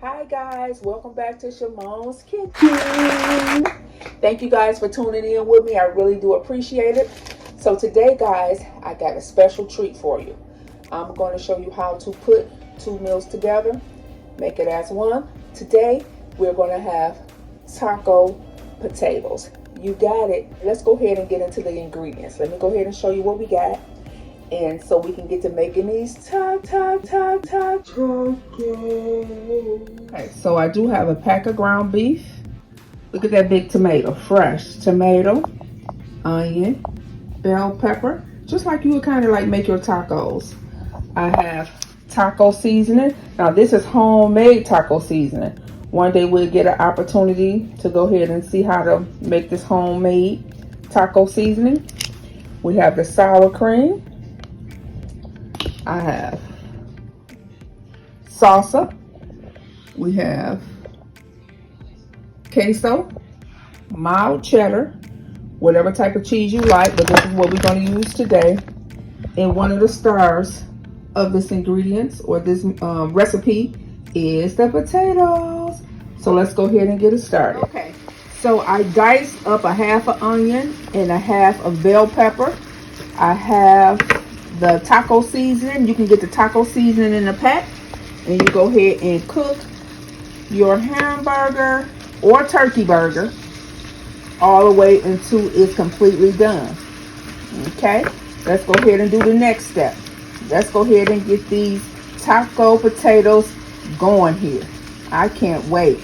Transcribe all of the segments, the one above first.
Hi guys, welcome back to Shamon's Kitchen. Thank you guys for tuning in with me. I really do appreciate it. So today guys, I got a special treat for you. I'm going to show you how to put two meals together, make it as one. Today we're going to have taco potatoes. You got it. Let's go ahead and get into the ingredients. Let me go ahead and show you what we got. And so we can get to making these tacos. Okay, so I do have a pack of ground beef. Look at that big tomato, fresh tomato, onion, bell pepper, just like you would kind of like make your tacos. I have taco seasoning. Now this is homemade taco seasoning. One day we'll get an opportunity to go ahead and see how to make this homemade taco seasoning. We have the sour cream. I have salsa. We have queso, mild cheddar, whatever type of cheese you like, but this is what we're going to use today. And one of the stars of this ingredients or this recipe is the potatoes. So let's go ahead and get it started. Okay, so I diced up a half an onion and a half of bell pepper. I have the taco seasoning. You can get the taco seasoning in a pack, and you go ahead and cook your hamburger or turkey burger all the way until it's completely done. Okay, let's go ahead and do the next step. Let's go ahead and get these taco potatoes going here. I can't wait.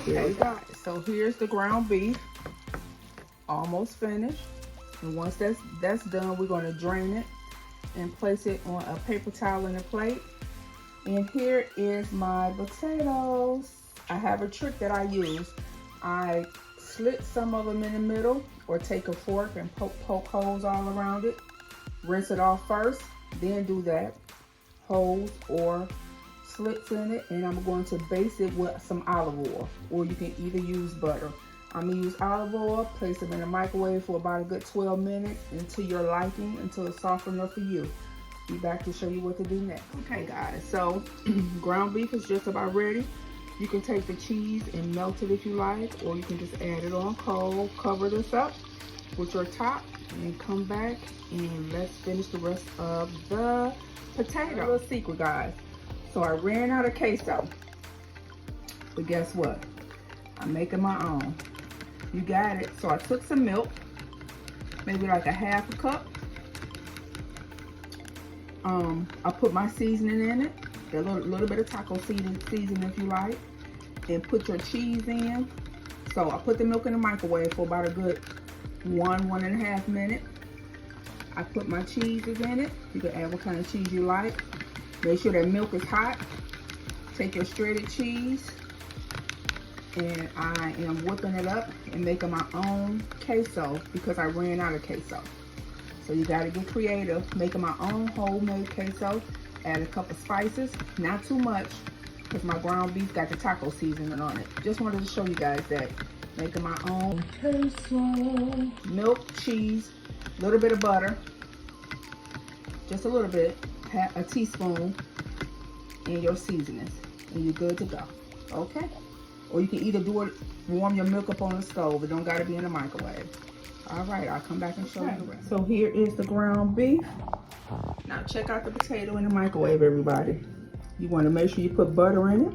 Okay, guys, so here's the ground beef, almost finished. And once that's done, we're going to drain it and place it on a paper towel in a plate. And here is my potatoes. I have a trick that I use. I slit some of them in the middle, or take a fork and poke holes all around it. Rinse it off first, then do that. Holes or slits in it, and I'm going to base it with some olive oil, or you can either use butter. I'm gonna use olive oil, place them in the microwave for about a good 12 minutes until your liking, until it's soft enough for you. Be back to show you what to do next. Okay guys, so ground beef is just about ready. You can take the cheese and melt it if you like, or you can just add it on cold. Cover this up with your top and come back and let's finish the rest of the potato. A little secret guys. So I ran out of queso, but guess what? I'm making my own. You got it. So I took some milk, maybe like a half a cup. I put my seasoning in it, a little bit of taco seasoning if you like, and put your cheese in. So I put the milk in the microwave for about a good 1.5 minutes. I put my cheeses in it. You can add what kind of cheese you like. Make sure that milk is hot. Take your shredded cheese, and I am whipping it up and making my own queso because I ran out of queso. So you gotta get creative, making my own homemade queso. Add a couple spices, not too much, because my ground beef got the taco seasoning on it. Just wanted to show you guys that. Making my own queso. Milk, cheese, a little bit of butter, just a little bit, a teaspoon, and your seasonings, and you're good to go. Okay? Or you can either do it, warm your milk up on the stove. It don't gotta be in the microwave. All right, I'll come back and show you the rest. So here is the ground beef. Now check out the potato in the microwave, everybody. You want to make sure you put butter in it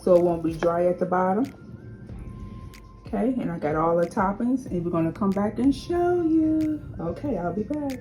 so it won't be dry at the bottom. Okay, and I got all the toppings, and we're going to come back and show you. Okay, I'll be back.